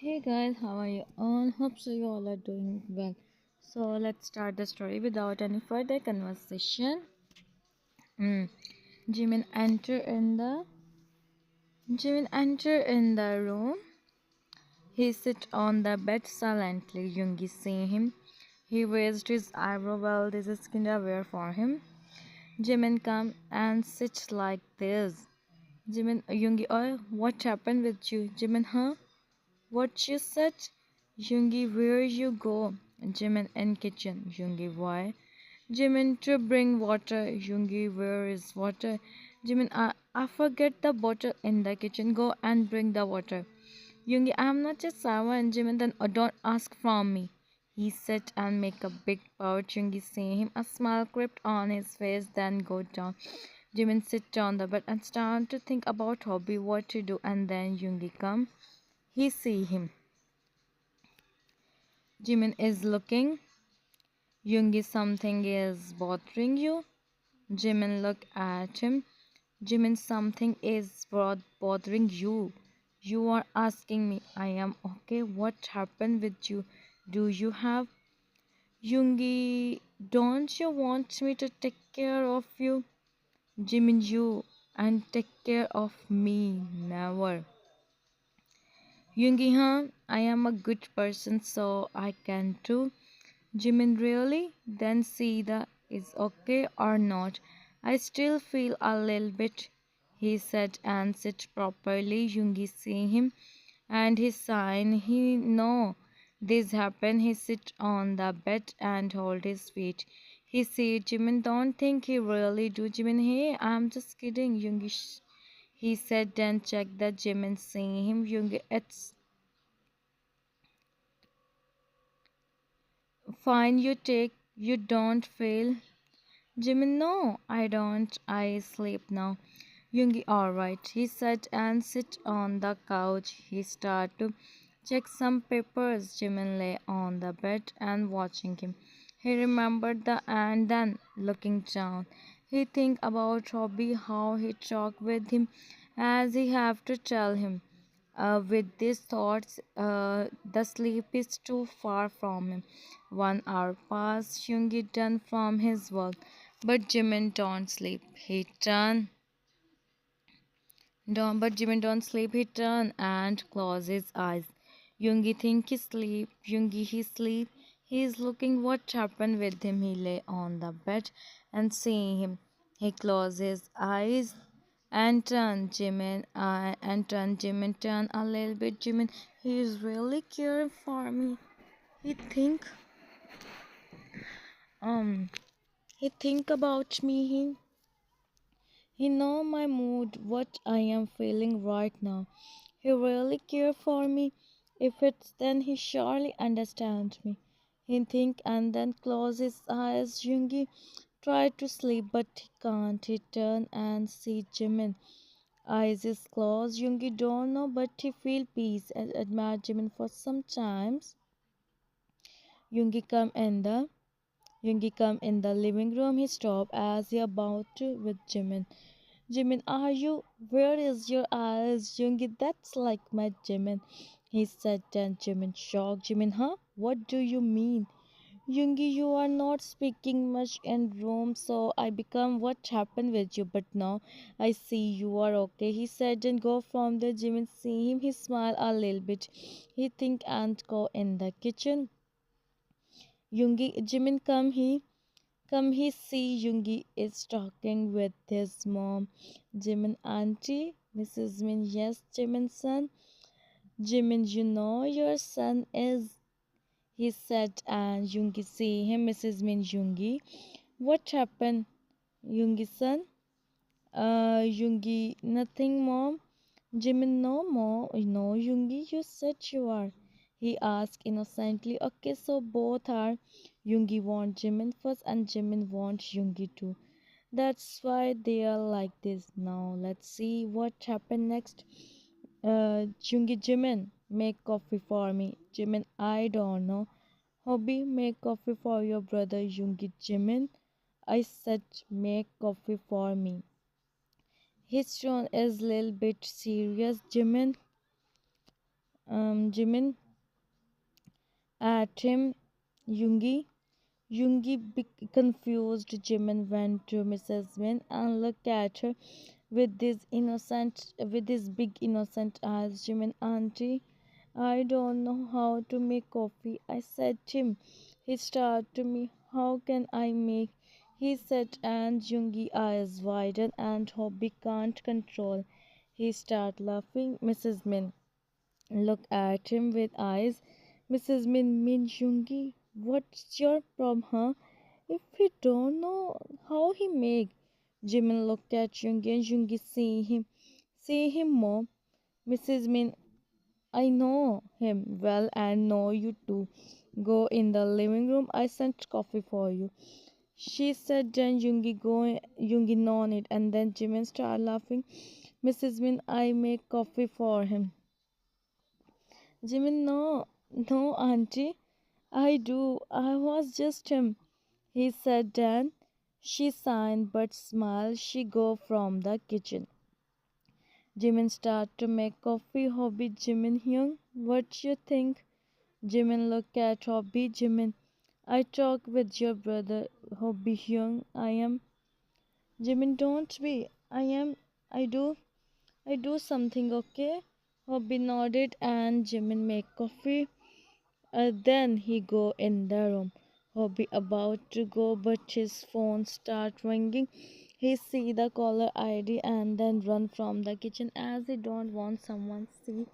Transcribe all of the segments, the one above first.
Hey guys, how are you all? Hope so you all are doing well. So let's start the story without any further conversation. Mm. Jimin enter in the Jimin enter in the room. He sit on the bed silently. Yoongi see him. He raised his eyebrow while this is kinda weird for him. Jimin come and sit like this. Jimin Yoongi, oh, what happened with you? Jimin, huh? What you said? Yoongi, where you go? Jimin in kitchen. Yoongi, why? Jimin to bring water. Yoongi, where is water? Jimin, I forget the bottle in the kitchen. Go and bring the water. Yoongi, I am not a servant. Jimin, then don't ask from me. He sat and make a big pouch. Yoongi see him. A smile crept on his face, then go down. Jimin sit on the bed and start to think about Hobi, what to do, and then Yoongi come. He see him. Jimin is looking. Yoongi, something is bothering you? Jimin look at him. Jimin, something is bothering you. You are asking me. I am okay. What happened with you? Do you have? Yoongi, don't you want me to take care of you? Jimin, you and take care of me. Never. Yoongi, huh? I am a good person, so I can too. Jimin, really? Then see the is okay or not. I still feel a little bit, he said, and sit properly. Yoongi see him and his sign. He know this happened. He sit on the bed and hold his feet. He said, Jimin, don't think he really do. Jimin, hey, I'm just kidding. Yoongi, he said, then check the Jimin seeing him. Yoongi, it's fine. You don't fail. Jimin, no, I don't. I sleep now. Yoongi, alright. He said and sit on the couch. He started to check some papers. Jimin lay on the bed and watching him. He remembered the and then looking down. He think about Hobi, how he talked with him as he have to tell him. With these thoughts, the sleep is too far from him. 1 hour passed. Yoongi done from his work. But Jimin don't sleep. Jimin don't sleep. He turn and close his eyes. Yoongi think he sleep. Yoongi he sleep. He is looking what happened with him. He lay on the bed and seeing him. He closed his eyes and turn Jimin turn a little bit. Jimin, he is really caring for me. He think um he think about me. He know my mood, what I am feeling right now. He really care for me. If it's then he surely understands me. He think and then close his eyes. Yoongi try to sleep but he can't. He turn and see Jimin. Eyes is closed. Yoongi don't know but he feel peace and admire Jimin for some times. Yoongi come in the Yoongi come in the living room. He stop as he about to with Jimin. Jimin, are you? Where is your eyes? Yoongi, that's like my Jimin. He said, and Jimin shocked. Jimin, huh? What do you mean? Yoongi, you are not speaking much in room, so I become what happened with you. But now I see you are okay. He said and go from the Jimin. See him. He smile a little bit. He think and go in the kitchen. Yoongi, Jimin, come he see Yoongi is talking with his mom. Jimin auntie, Mrs. Min, yes, Jimin son. Jimin, you know your son is, he said, and Yoongi see him. Mrs. Min, Yoongi, what happened? Yoongi son? Yoongi, nothing, mom. Jimin, no more. No, Yoongi, you said you are. He asked innocently. Okay, so both are. Yoongi want Jimin first, and Jimin want Yoongi too. That's why they are like this. Now let's see what happened next. Yoongi, Jimin, make coffee for me. Jimin, I don't know. Hobi, make coffee for your brother. Yoongi, Jimin, I said make coffee for me. His tone is a little bit serious. Jimin, Jimin at him. Yoongi. Yoongi, confused, Jimin went to Mrs. Min and looked at her with his big innocent eyes. Jimin, auntie, I don't know how to make coffee. I said him. He started to me. How can I make? He said, and Yoongi eyes widen and Hobby can't control. He start laughing. Mrs. Min look at him with eyes. Mrs. Min Yoongi, what's your problem, huh? If he don't know how he make. Jimin looked at Yoongi and Yoongi see him more. Mrs. Min, I know him well and know you too. Go in the living room. I sent coffee for you. She said. Then Yoongi nodded and then Jimin started laughing. Mrs. Min, I make coffee for him. Jimin, no, auntie. I do. I was just him. He said. Then she sighed but smiled. She go from the kitchen. Jimin start to make coffee. Hobby, Jimin Hyung, what you think? Jimin look at Hobby. Jimin, I talk with your brother. Hobby Hyung, I am. Jimin, don't be. I do. I do something, okay? Hobby nodded and Jimin make coffee. Then he go in the room. Hobby about to go, but his phone start ringing. He see the caller ID and then run from the kitchen as he don't want someone see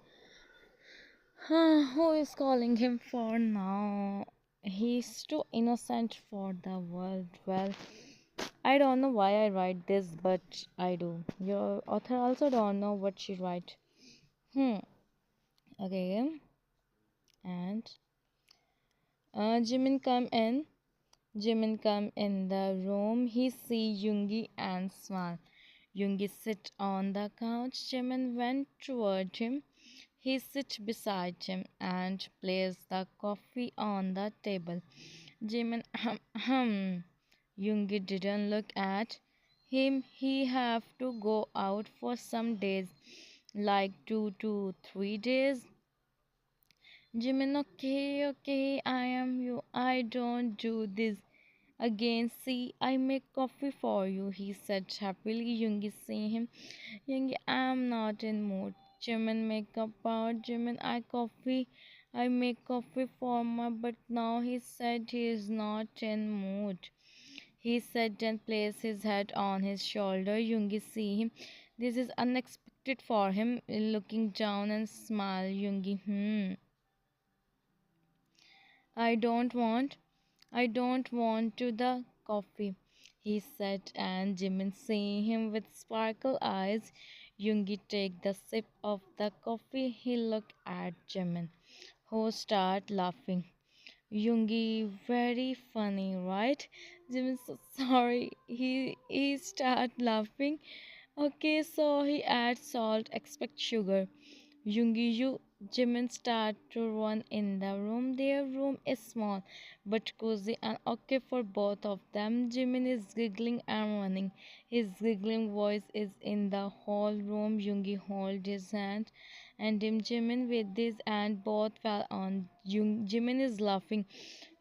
who is calling him for now. He's too innocent for the world. Well, I don't know why I write this, but I do. Your author also don't know what she write. Hmm. Okay. And Jimin come in. Jimin come in the room. He see Yoongi and smile. Yoongi sit on the couch. Jimin went toward him. He sit beside him and placed the coffee on the table. Jimin Yoongi didn't look at him. He have to go out for some days, like 2 to 3 days. Jimin, okay, I am you. I don't do this again. See, I make coffee for you, he said happily. Yoongi see him. Yoongi, I'm not in mood. Jimin make up out. Jimin, I make coffee for my, but now he said he is not in mood. He said and placed his head on his shoulder. Yoongi see him. This is unexpected for him. Looking down and smile. Yoongi, I don't want. I don't want to the coffee, he said, and Jimin seeing him with sparkle eyes. Yoongi take the sip of the coffee. He looked at Jimin, who start laughing. Yoongi, very funny, right? Jimin, so sorry. He start laughing. Okay, so he adds salt, expect sugar. Yoongi, Jimin start to run in the room. Their room is small but cozy and okay for both of them. Jimin is giggling and running. His giggling voice is in the whole room. Yoongi hold his hand and Jimin with his hand both fell on. Jimin is laughing.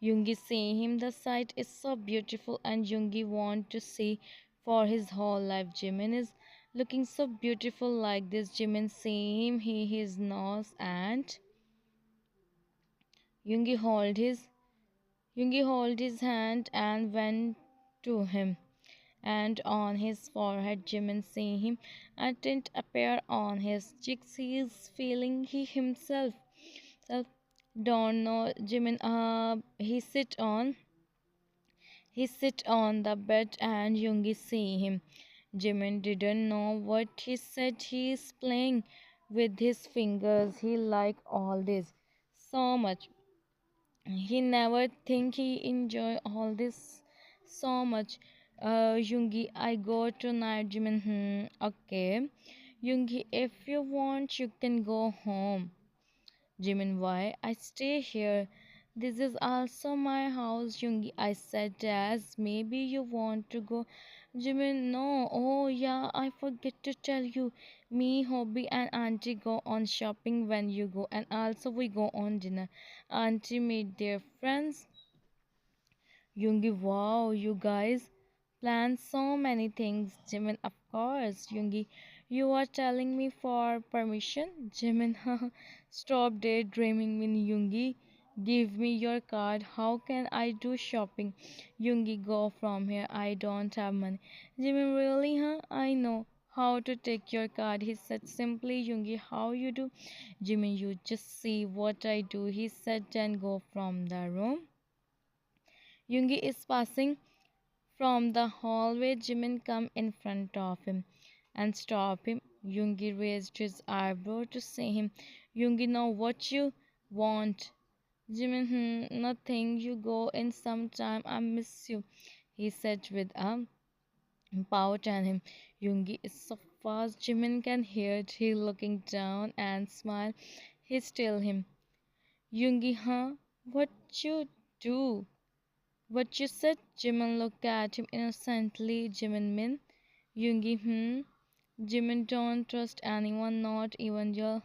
Yoongi seeing him. The sight is so beautiful and Yoongi want to see for his whole life. Jimin is looking so beautiful like this. Jimin seeing him. His nose and Yoongi hold his hand and went to him, and on his forehead. Jimin seeing him. A tint appear on his cheeks. He is feeling he himself. Self don't know Jimin. He sit on the bed and Yoongi see him. Jimin didn't know what he said. He is playing with his fingers. He like all this so much. He never think he enjoy all this so much. Yoongi, I go tonight. Jimin, okay. Yoongi, if you want, you can go home. Jimin, why? I stay here. This is also my house. Yoongi, I said, as maybe you want to go Jimin, no. Oh, yeah, I forget to tell you. Me, Hobby, and Auntie go on shopping when you go, and also we go on dinner. Auntie made their friends. Yoongi, wow, you guys plan so many things. Jimin, of course. Yoongi, you are telling me for permission? Jimin, stop daydreaming me, Yoongi. Give me your card. How can I do shopping? Yoongi, go from here. I don't have money. Jimin, really, huh? I know how to take your card. He said simply, Yoongi, how you do? Jimin, you just see what I do. He said, then go from the room. Yoongi is passing from the hallway. Jimin come in front of him and stop him. Yoongi raised his eyebrow to see him. Yoongi, know what you want? Jimin, nothing. You go in sometime. I miss you, he said with a pout at him. Yoongi is so fast. Jimin can hear it. He looking down and smile. He still him. Yoongi, huh? What you do? What you said? Jimin looked at him innocently. Jimin Min. Yoongi, Jimin, don't trust anyone, not even your.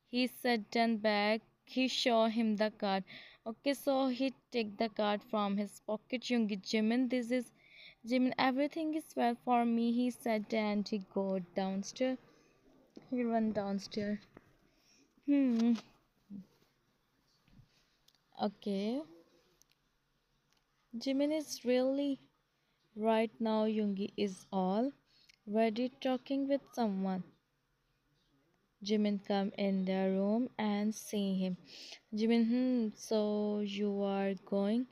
He said then back. He showed him the card. Okay, so he take the card from his pocket. Yoongi, Jimin, this is Jimin. Everything is well for me. He said and he go downstairs. He run downstairs. Hmm. Okay. Jimin is really right now. Yoongi is all ready talking with someone. Jimin come in the room and see him. Jimin, so you are going?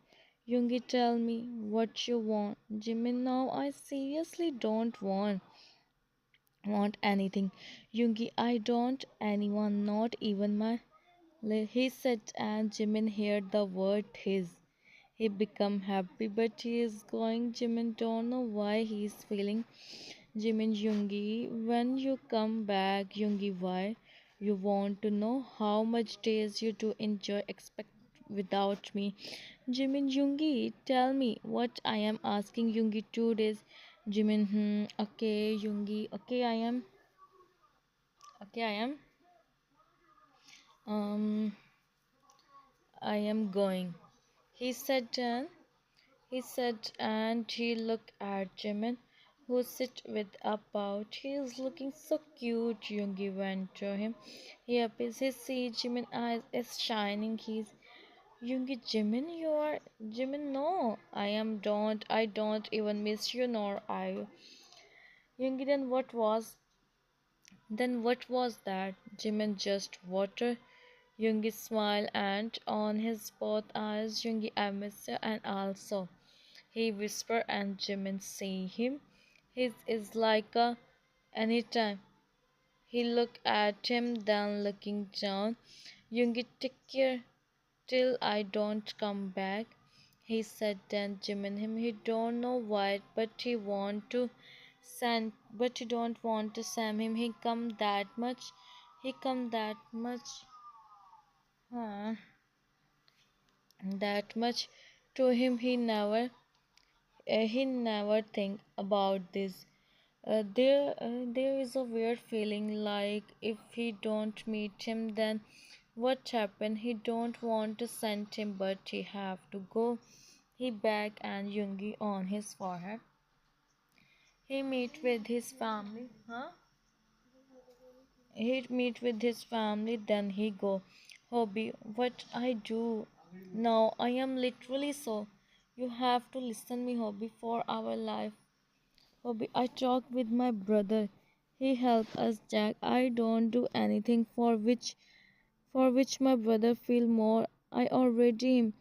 Yoongi, tell me what you want. Jimin, no, I seriously don't want anything. Yoongi, I don't anyone, not even my. He said, and Jimin heard the word his. He become happy, but he is going. Jimin don't know why he is feeling. Jimin, Yoongi, when you come back, Yoongi, why? You want to know how much days you to enjoy expect without me. Jimin, Yoongi, tell me what I am asking. Yoongi, 2 days. Jimin, okay, Yoongi, okay, I am, um, I am going. He said, and he looked at Jimin, who sit with a pout. He is looking so cute. Yoongi went to him. He appears. He sees Jimin eyes is shining. He's Yoongi. Jimin, you are Jimin. No, I don't even miss you, nor I. Yoongi. Then what was that? Jimin, just water. Yoongi smiled, and on his both eyes, Yoongi, I miss you, and also. He whispered, and Jimin see him. His is like a anytime. He looked at him, then looking down. Yoongi, take care till I don't come back. He said, then Jimin him. He don't know why, but he want to send, but he don't want to send him. He come that much. He come that much. Huh, that much to him. He never think about this. There is a weird feeling like if he don't meet him, then what happened? He don't want to send him, but he have to go. He back and Yoongi on his forehead. He meet with his family. Huh? He meet with his family, then he go. Hobby, what I do? Now I am literally so. You have to listen me, Hobby, for our life. Hobby, I talk with my brother. He help us, Jack. I don't do anything for which my brother feel more. I already him.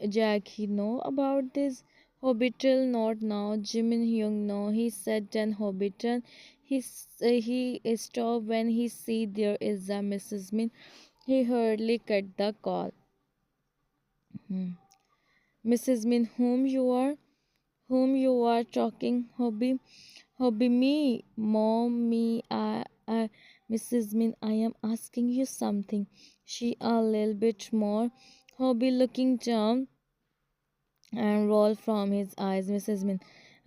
Jack, he know about this. Hobbital not now. Jimin Hyung know. He said then Hobbiton. He stopped when he see there is a Mrs. Min. He hurriedly cut the call. Mrs. Min, whom you are talking, Hobby? Hobby, me, mom, me, Mrs. Min, I am asking you something. She a little bit more. Hobby looking down and roll from his eyes. Mrs. Min,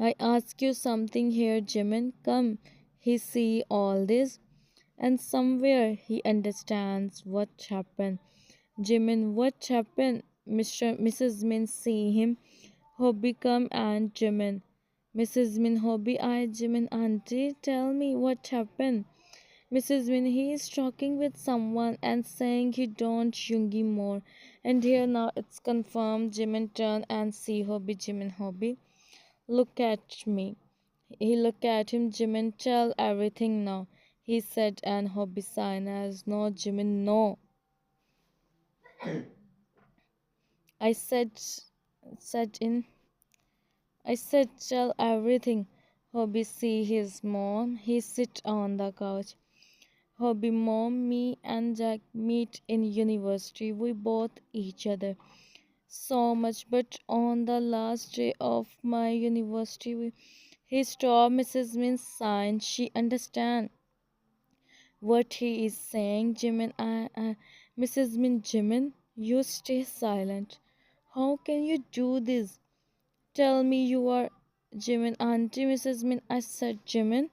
I ask you something here, Jimin. Come, he see all this, and somewhere he understands what happened. Jimin, what happened? Mrs. Min see him. Hobi come and Jimin. Mrs. Min, Hobi, I, Jimin, auntie, tell me what happened. Mrs. Min, he is talking with someone and saying he don't Yoongi more. And here now it's confirmed. Jimin turn and see Hobi. Jimin, Hobi, look at me. He looked at him. Jimin, tell everything now. He said, and Hobi sign as no, Jimin, no. I said in I said tell everything. Hobby see his mom. He sit on the couch. Hobby mom, me and Jack meet in university. We both each other so much, but on the last day of my university, he stopped Mrs. Min's sign. She understand what he is saying. Jimin, Mrs. Min, Jimin, you stay silent. How can you do this? Tell me you are Jimin, auntie. Mrs. Min, I said, Jimin,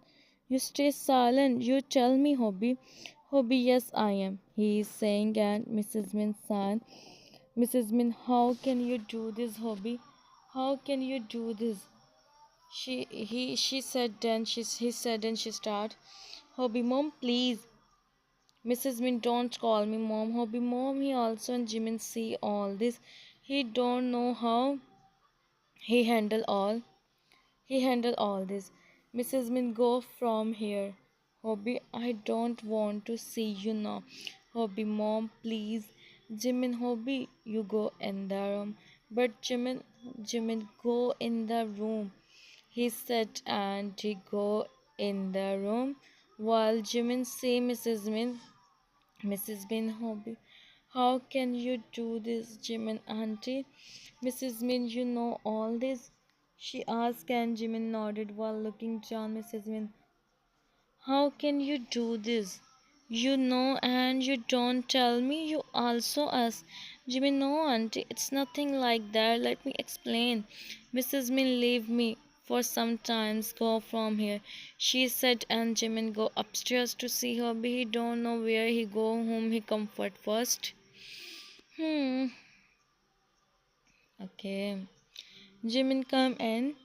you stay silent. You tell me, Hobby. Hobby, yes, I am. He is saying, and Mrs. Min sighed. Mrs. Min, how can you do this, Hobby? How can you do this? She said, then he said, and she started. Hobby, mom, please. Mrs. Min, don't call me mom. Hobby, mom, he also and Jimin see all this. He don't know how he handle all. He handled all this. Mrs. Min, go from here. Hobby, I don't want to see you now. Hobby, mom, please. Jimin, Hobby, you go in the room. But Jimin, go in the room. He said, and he go in the room. While Jimin say, Mrs. Min, Hobby, how can you do this, Jimin, auntie? Mrs. Min, you know all this? She asked, and Jimin nodded while looking down. Mrs. Min, how can you do this? You know and you don't tell me. You also ask. Jimin, no, auntie, it's nothing like that. Let me explain. Mrs. Min, leave me for some times. Go from here. She said, and Jimin go upstairs to see her. But he don't know where he go, whom he comfort first. Hmm. Okay. Jimin come in.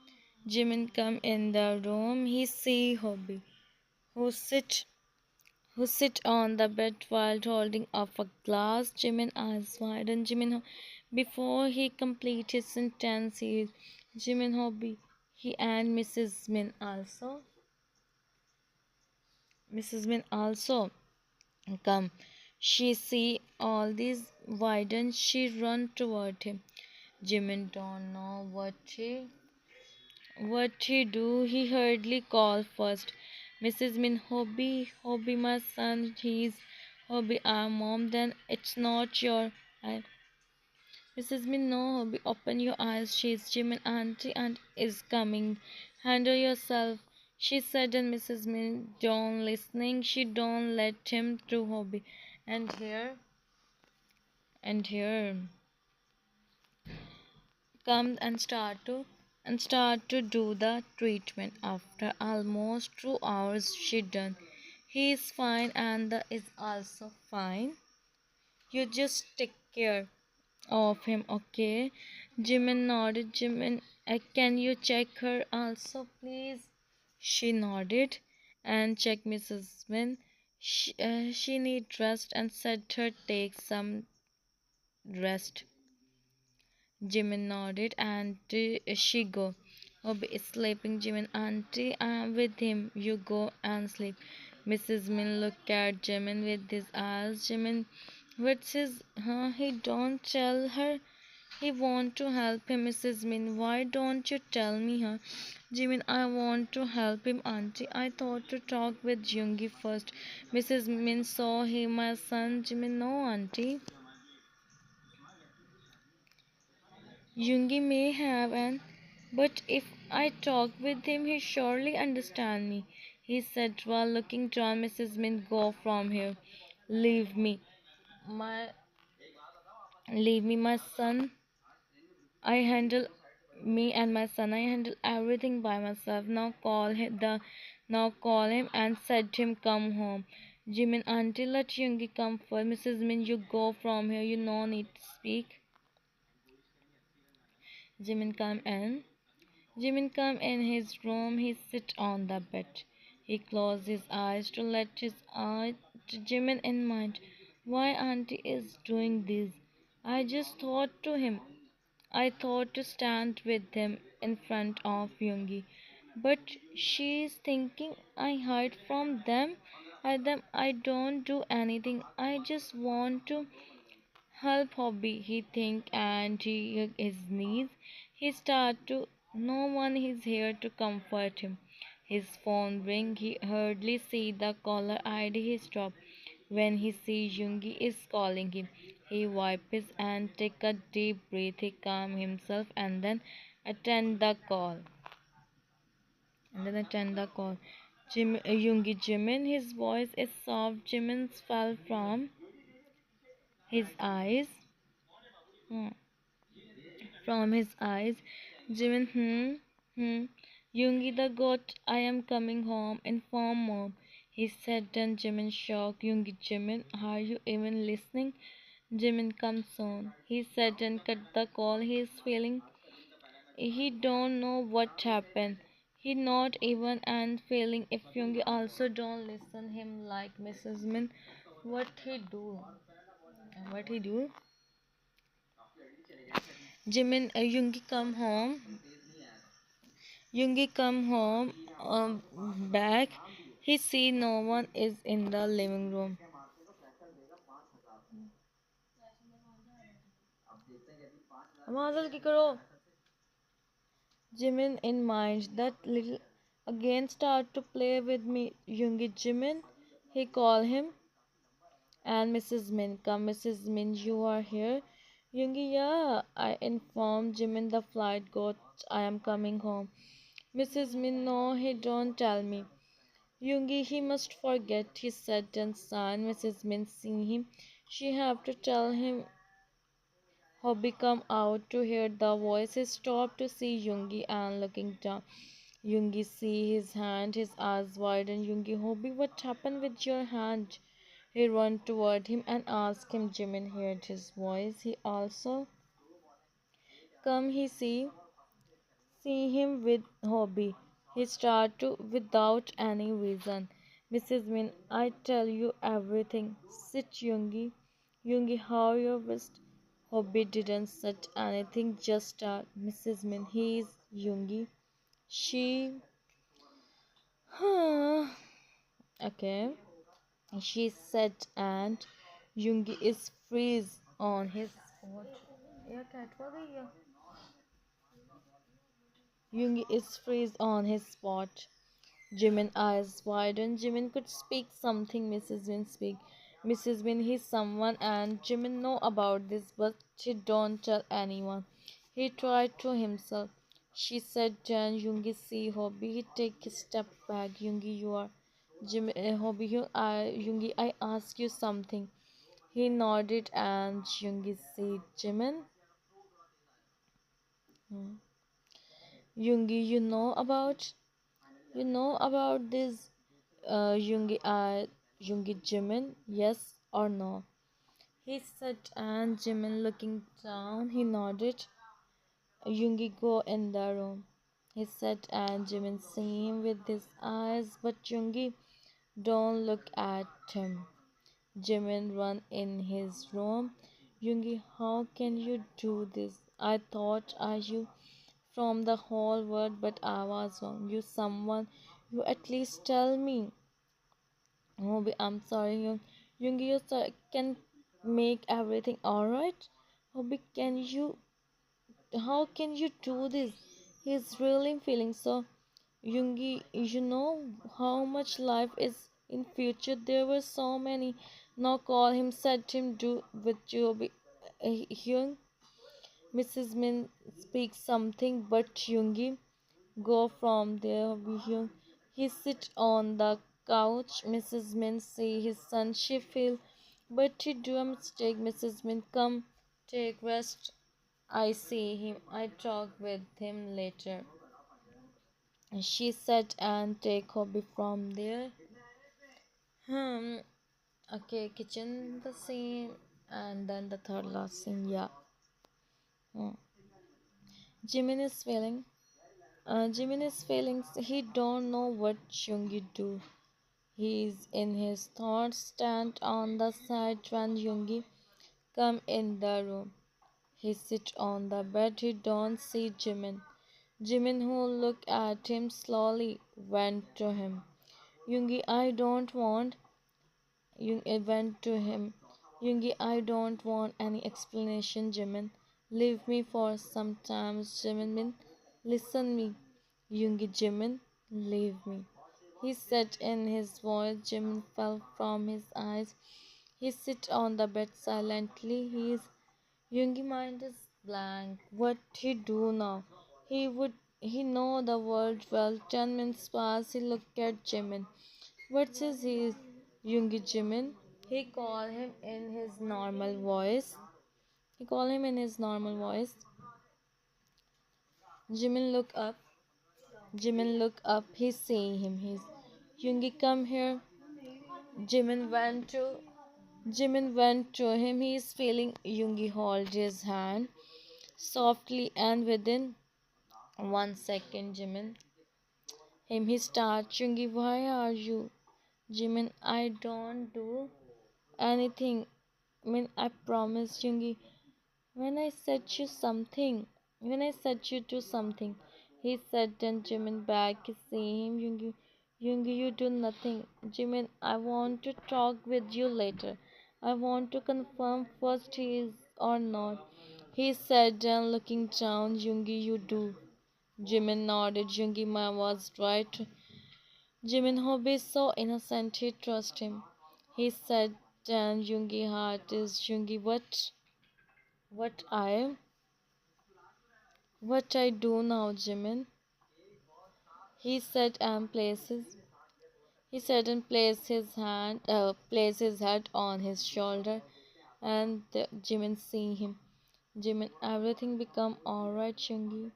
Jimin come in the room. He see Hobby, who sit who sit on the bed while holding up a glass. Jimin eyes wide, and before he complete his sentence, he Jimin, Hobby, he and Mrs. Min also come. She see all these widen. She run toward him. Jimin don't know what he do. He hurriedly called first. Mrs. Min, Hobby, Hobby, my son, he's Hobby, I'm mom, then it's not your. I, Mrs. Min, no, Hobby, open your eyes. She's Jimin, auntie, and is coming. Handle yourself. She said, and Mrs. Min don't listening. She don't let him through, Hobby. And here come and start to do the treatment. After almost 2 hours she done. He is fine and the is also fine. You just take care of him, okay? Jimin nodded. Jimin, can you check her also, please? She nodded and checked Mrs. Min. She need rest and said her take some rest. Jimin nodded and she go. Hobi is sleeping. Jimin, auntie, I'm with him. You go and sleep. Mrs. Min looked at Jimin with his eyes. Jimin, what's his? Huh? He don't tell her. He want to help him. Mrs. Min, why don't you tell me, huh? Jimin, I want to help him, auntie. I thought to talk with YoOngI first. Mrs. Min saw him, my son. Jimin, no, auntie. YoOngI may have an, but if I talk with him, he surely understand me. He said while looking down. Mrs. Min, go from here. Leave me, my, leave me, my son. I handle Me and my son, I handle everything by myself. Now call him and said him come home. Jimin, auntie, let Yoongi come first. Mrs. Min, you go from here. You no need to speak. Jimin come in. Jimin come in his room. He sit on the bed. He closed his eyes to let his eye to Jimin in mind. Why auntie is doing this? I just thought to him. I thought to stand with him in front of Yoongi, but she's thinking I hide from them. I don't do anything. I just want to help Hobby. He think and he his knees. He start to. No one is here to comfort him. His phone ring. He hardly see the caller ID. He stop. When he sees Yoongi is calling him, he wipes and take a deep breath. He calm himself and then attend the call. Yoongi Jimin, his voice is soft. Jimin fell from his eyes. Hmm. From his eyes. Jimin, Yoongi the goat, I am coming home. Inform mom. He said, then Jimin shocked. Yoongi Jimin, are you even listening? Jimin comes soon. He said and cut the call. He is feeling. He don't know what happened. He not even and feeling if Yoongi also don't listen him like Mrs. Min. What he do? What he do? Jimin, Yoongi come home. Yoongi come home. Back. He see no one is in the living room. Amazal ki karo? Jimin in mind that little again start to play with me. Yoongi Jimin, he call him and Mrs. Min come. Mrs. Min, you are here. Yoongi, yeah. I informed Jimin the flight got. I am coming home. Mrs. Min, no, he don't tell me. Yoongi, he must forget. He said and sign. Mrs. Min seeing him. She have to tell him. Hobby come out to hear the voice. He stopped to see Yoongi and looking down. Yoongi see his hand, his eyes wide, and Yoongi, Hobby, what happened with your hand? He ran toward him and asked him. Jimin heard his voice. He also come. He see him with Hobby. He started to without any reason. Mrs. Min, I tell you everything. Sit, Yoongi. Yoongi, how your wrist? Hobby didn't say anything. Just start. Mrs. Min, he is Yoongi. She okay. She said, and Yoongi is freeze on his spot. Yeah, cat हो गई है. Yoongi is freeze on his spot. Jimin eyes widened. Jimin could speak something. Mrs. Win speak. Mrs. Win, he's someone, and Jimin know about this, but she don't tell anyone. He tried to himself. She said, "Jan, Yoongi, see Hobby." He take a step back. Yoongi, you are. Jimin, Hobby, Yoongi, I ask you something. He nodded, and Yoongi said, Jimin, hmm. Yoongi, you know about this Yoongi Jimin, yes or no? He said, and Jimin looking down, he nodded. Yoongi go in the room. He said, and Jimin see him with his eyes, but Yoongi don't look at him. Jimin run in his room. Yoongi, how can you do this? I thought I you from the whole world, but I was wrong. You someone, you at least tell me. Oh, I'm sorry, Yoongi, you can make everything alright. Hobi, can you? How can you do this? He's really feeling so. Yoongi, you know how much life is in future. There were so many. Now call him, said him do with you. Hyung, Mrs. Min speaks something, but Yoongi go from there. Hyung, he sit on the couch. Mrs. Min see his son. She feel, but he do a mistake. Mrs. Min come take rest. I see him. I talk with him later. She said and take Hobby from there. Hmm. Okay, kitchen the scene and then the third last scene. Yeah. Hmm. Jimin is feeling. Jimin is feeling. He don't know what Yoongi do. He's in his thoughts. Stand on the side when Yoongi come in the room. He sit on the bed. He don't see Jimin. Jimin, who looked at him slowly, went to him. Yoongi, I don't want. Yoongi went to him. Yoongi, I don't want any explanation, Jimin. Leave me for some time, Jimin. Listen me. Yoongi, Jimin, leave me. He said in his voice. Jimin fell from his eyes. He sit on the bed silently. Yoongi mind is blank. What he do now? He know the world well. 10 minutes pass. He looked at Jimin. What is his Yoongi Jimin? He call him in his normal voice. He call him in his normal voice. Jimin look up. Jimin look up. He see him. He's Yoongi, come here. Jimin went to Jimin went to him. He is feeling Yoongi hold his hand softly, and within 1 second, Jimin him he start. Yoongi, why are you? Jimin, I don't do anything. I mean, I promise, Yoongi. When I said you something, when I said you do something, he said. Then Jimin back see him. Yoongi, you do nothing. Jimin, I want to talk with you later. I want to confirm first he is or not. He said, then looking down. Yoongi, you do. Jimin nodded. Yoongi, my was right. Jimin Hobi is so innocent. He trust him. He said, then Yoongi heart is Yoongi. What I What I do now, Jimin? He said and places. He said and placed his head on his shoulder, and Jimin see him. Jimin, everything become alright, Yoongi.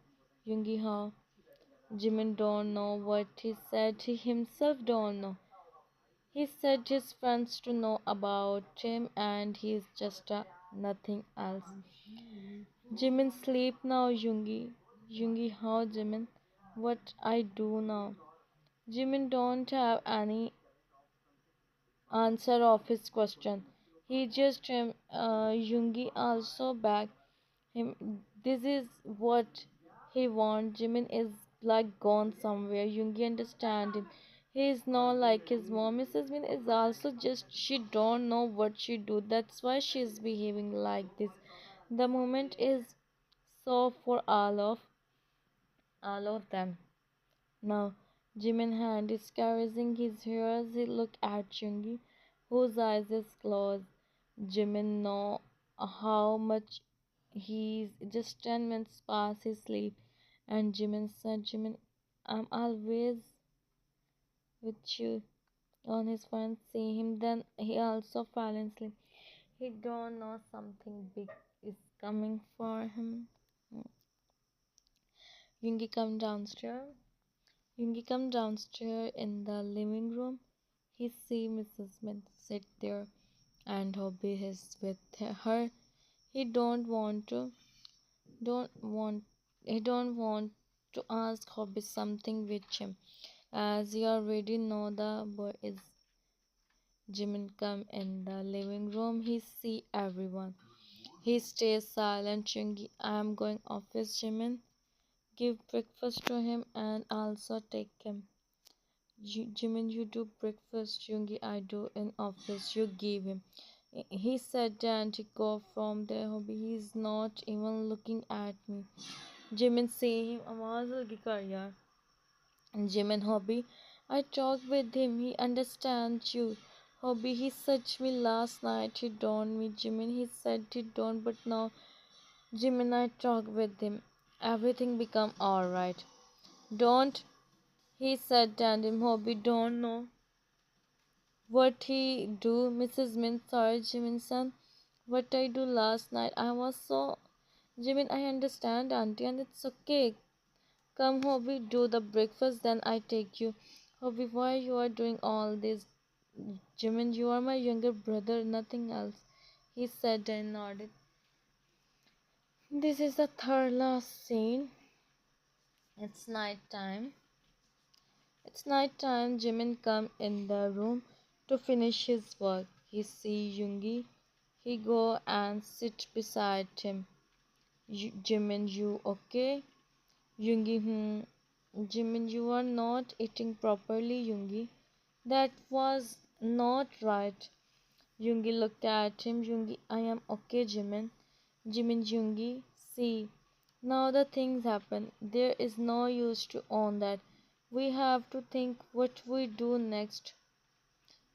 Yoongi, how? Jimin don't know what he said. He himself don't know. He said his friends to know about him, and he's just nothing else. Jimin sleep now, Yoongi. Yoongi, how, Jimin? What I do now? Jimin don't have any answer of his question. He just Yoongi also back him. This is what he want. Jimin is like gone somewhere. Yoongi understand him. He is not like his mom. Mrs. Min is also just she don't know what she do. That's why she is behaving like this. The moment is so for all of them. Now, Jimin hand is caressing his hair as he look at Chungi, whose eyes is closed. Jimin know how much he's just 10 minutes past his sleep, and Jimin said, Jimin, I'm always with you. On his friends see him, then he also fell in sleep. He don't know something big is coming for him. Yungi come downstairs. Yoongi come downstairs in the living room. He see Mrs. Smith sit there and Hobby is with her. He don't want he don't want to ask Hobby something with him. As you already know, the boy is Jimin come in the living room. He see everyone. He stays silent. Chungi, I am going office, Jimin. Give breakfast to him and also take him. Jimin, you do breakfast. Yoongi, I do in office. You give him. He said and he go from there. Hobby, he's not even looking at me. Jimin say him, आवाज लगी कर यार. Jimin, Hobby, I talked with him. He understands you. Hobby, he said me last night. He don't me. Jimin, he said he don't, but now Jimin, I talked with him. Everything become alright. Don't, he said, and him Hobby don't know what he do, Mrs. Min, sorry, Jimin-san. What I do last night, I was so Jimin, I understand, auntie, and it's okay. Come, Hobby, do the breakfast, then I take you. Hobby, why you are doing all this? Jimin, you are my younger brother, nothing else. He said and nodded. This is the third last scene. It's night time. It's night time. Jimin come in the room to finish his work. He see YoOngI. He go and sit beside him. Jimin, you okay? YoOngI, Jimin, you are not eating properly, YoOngI. That was not right. YoOngI looked at him. YoOngI, I am okay, Jimin. Jimin, YoOngI, see. Now the things happen. There is no use to own that. We have to think what we do next.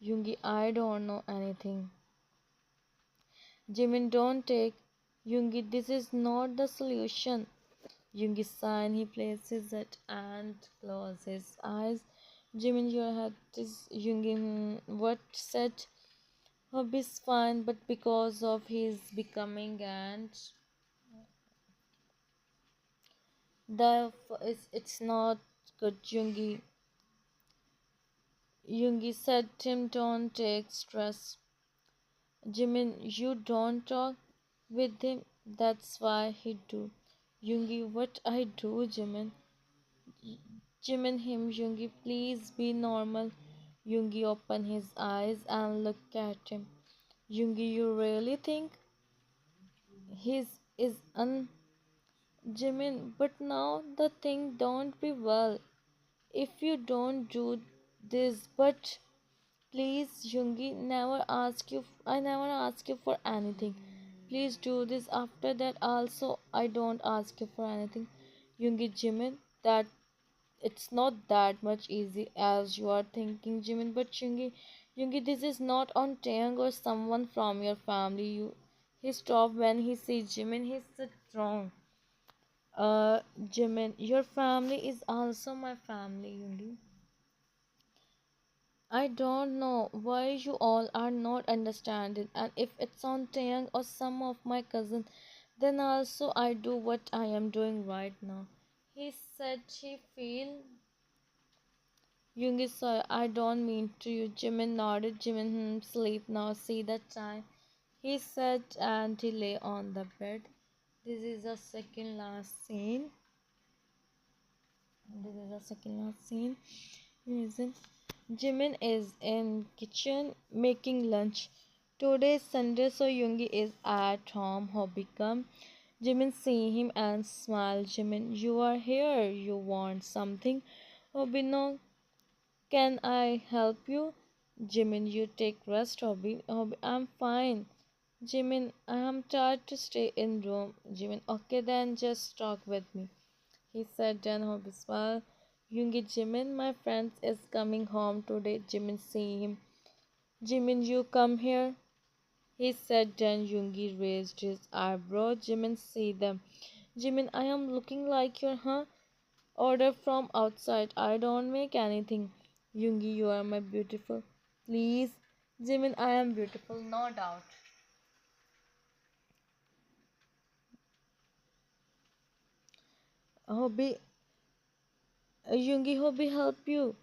YoOngI, I don't know anything. Jimin, don't take. YoOngI, this is not the solution. YoOngI sign, he places it and closes his eyes. Jimin, your head is YoOngI. What said? Hobi is fine, but because of his becoming and it's not good. YoOngI said him don't take stress. Jimin, you don't talk with him. That's why he do. YoOngI, what I do, Jimin? Jimin, him, YoOngI, please be normal. YoOngI open his eyes and look at him. YoOngI, you really think his is un Jimin, but now the thing don't be well. If you don't do this, but please, YoOngI, never ask you. I never ask you for anything. Please do this. After that, also, I don't ask you for anything. YoOngI, Jimin, that it's not that much easy as you are thinking, Jimin. But YoOngI, this is not on Taeyang or someone from your family. He stopped when he sees Jimin. He's strong. Jimin, your family is also my family, YoOngI. I don't know why you all are not understanding, and if it's on Taeyang or some of my cousins, then also I do what I am doing right now. He said she feel YoOngI, sorry, I don't mean to you. Jimin nodded. Jimin, sleep now. See the time. He said, and he lay on the bed. This is the second last scene. This is the second last scene. Reason. Jimin is in kitchen making lunch. Today is Sunday, so YoOngI is at home. Hobi come. Jimin see him and smile. Jimin, you are here. You want something? Hobi, no. Can I help you? Jimin, you take rest. Hobi, I'm fine. Jimin, I am tired to stay in room. Jimin, okay then, just talk with me. He said, then Hobi smile. YoOngI, Jimin, my friend is coming home today. Jimin see him. Jimin, you come here. He said, then YoOngI raised his eyebrow. Jimin see them. Jimin, I am looking like your order from outside. I don't make anything. YoOngI, you are my beautiful. Please. Jimin, I am beautiful, no doubt. Hobi, YoOngI, Hobi help you.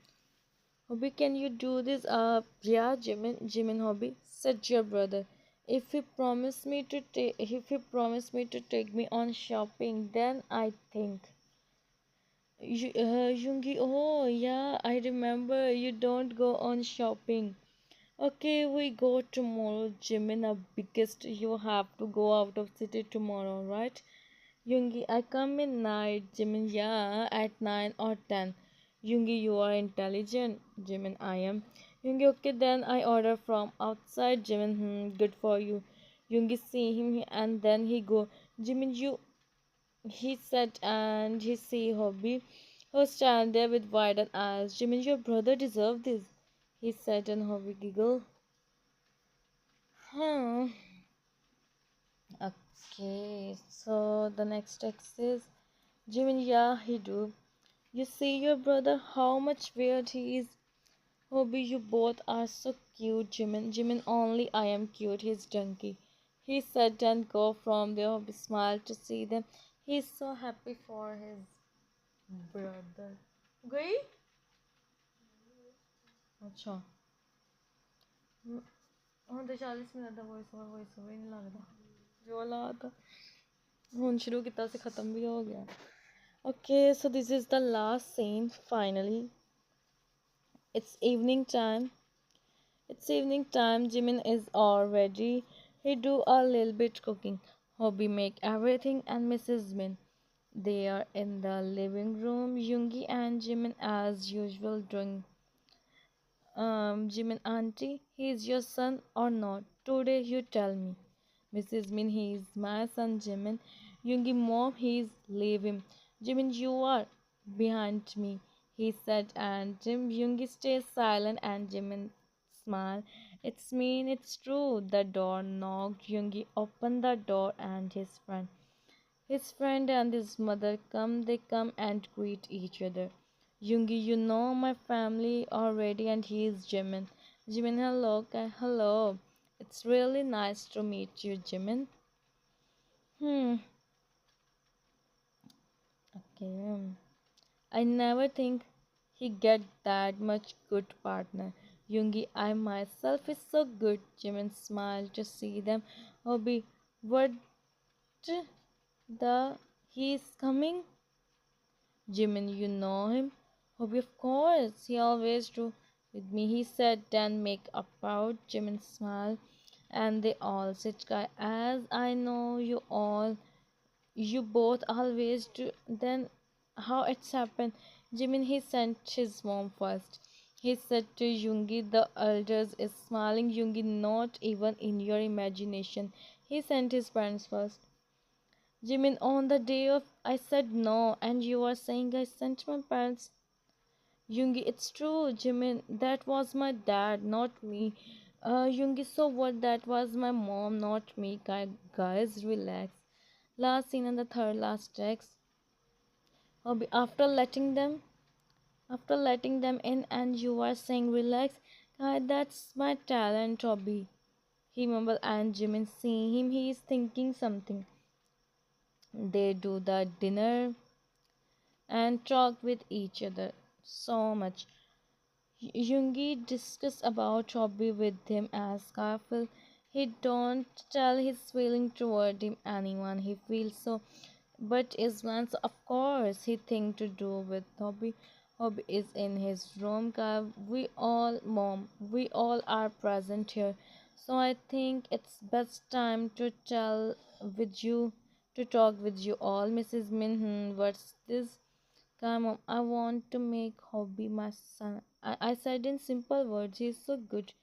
Hobi, can you do this? Yeah, Jimin, Hobi, said your brother. If you promise me to take me on shopping, then I think. YoOngI, oh yeah, I remember you don't go on shopping. Okay, we go tomorrow, Jimin. A biggest, you have to go out of city tomorrow, right? YoOngI, I come in night. Jimin, yeah, at 9 or 10. YoOngI, you are intelligent. Jimin, I am. YoOngI, okay, then I order from outside. Jimin, good for you. YoOngI, see him and then he go. Jimin, you, he said, and he see Hobi, who stand there with wide eyes. Jimin, your brother deserve this. He said, and Hobi giggle. Huh. Okay, so the next text is Jimin, yeah, he do. You see your brother, how much weird he is. Hobi, you both are so cute, Jimin. Jimin, only I am cute, he's donkey. He said and go from there. Hobi smiled to see them. He's so happy for his brother. गई अच्छा ਹੁਣ ਤੇ 40 minute ਦਾ voice over ਨਹੀਂ ਲੱਗਦਾ ਜੋ ਲਾ ਤਾ ਹੁਣ ਸ਼ੁਰੂ ਕੀਤਾ ਸੀ ਖਤਮ ਵੀ ਹੋ ਗਿਆ okay so this is the last scene finally it's evening time Jimin is all ready he do a little bit cooking Hobby make everything and Mrs. Min they are in the living room Yoongi and Jimin as usual doing Jimin auntie, he is your son or not? Today you tell me. Mrs. Min, he is my son Jimin. Yoongi mom, he is leave him. Jimin, you are behind me, he said, and Yoongi stays silent and Jimin smile. It's mean, it's true. The door knocked. Yoongi opened the door and his friend and his mother come, they come and greet each other. Yoongi, you know my family already, and he is Jimin. Jimin, hello, hello. It's really nice to meet you, Jimin. Hmm, okay. I never think he get that much good partner. Yoongi, I myself is so good. Jimin smiled to see them. Hobi, what the he is coming? Jimin, you know him? Hope of course, he always do with me. He said, then make up out. Jimin smiled, and they all sit. Guy, as I know you all, you both always do. Then how it's happened? Jimin, he sent his mom first. He said to Yoongi, the elders is smiling. Yoongi, not even in your imagination. He sent his parents first. Jimin, on the day of I said no, and you are saying I sent my parents. Yoongi, it's true, Jimin. That was my dad, not me. Yoongi, so what? That was my mom, not me. Guys, relax. Last scene and the third last text. After letting them in, and you are saying relax. Guy, that's my talent, Hobby. He mumbled, and Jimin seeing him, he is thinking something. They do the dinner and talk with each other so much. Yoongi discussed about Hobi with him as careful. He don't tell his feeling toward him anyone. He feels so, but is once of course he think to do with Hobi. Hobi is in his room. We all are present here, so I think it's best time to tell with you to talk with you all. Mrs. Min, what's this? Come on, I want to make Hobby my son. I said in simple words, he's so good.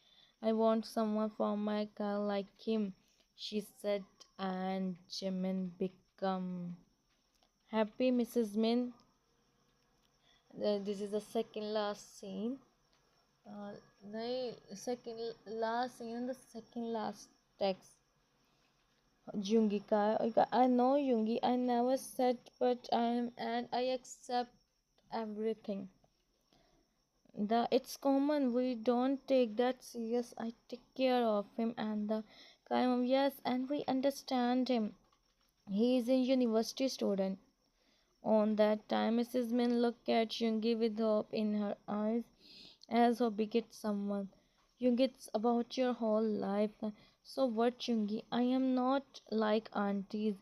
I want someone for my car like him, she said, and Jimin become happy. Mrs. Min, this is the second last scene. The second last scene and the second last text. Jungi I know Jungi, I never said, but I am, and I accept everything. It's common, we don't take that serious. I take care of him and the kind of yes, and we understand him. He is a university student. On that time, Mrs. Min looked at Yungi with hope in her eyes, as Hobby gets someone. Yungi, it's about your whole life. So what, Yungi? I am not like aunties.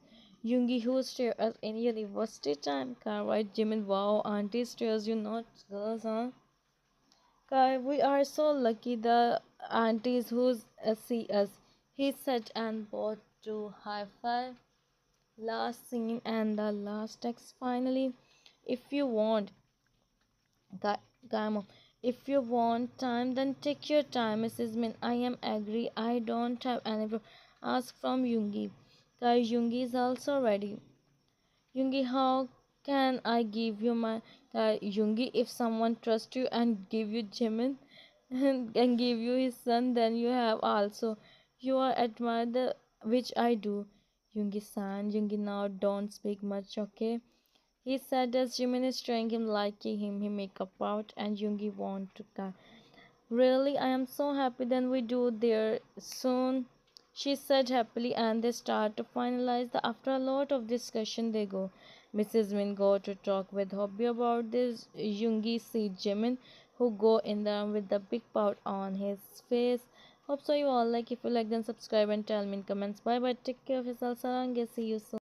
Yungi, who stare us in university time? Car right, Jimin, wow, auntie stares you not girls, huh? Kai, we are so lucky the aunties who see us. He said and bought to high five. Last scene and the last text finally. If you want, Gaimo, if you want time, then take your time, Mrs. Min. I am agree. I don't have any. Ask from Yungi. Kai Yungi is also ready. Yungi, how can I give you my Yungi? If someone trusts you and give you Jimin and give you his son, then you have also. You are admired the which I do. Yungi-san, Yungi, now don't speak much, okay? He said as Jimin is trying him, liking him, he make up out and Yungi want to come. Really, I am so happy. Then we do there soon. she said happily, and they start to finalize. After a lot of discussion, they go. Mrs. Min go to talk with Hobby about this. YoOngI see Jimin, who go in there with the big pout on his face. Hope so you all like. If you like, then subscribe and tell me in comments. Bye bye. Take care of yourself. Sarange. See you soon.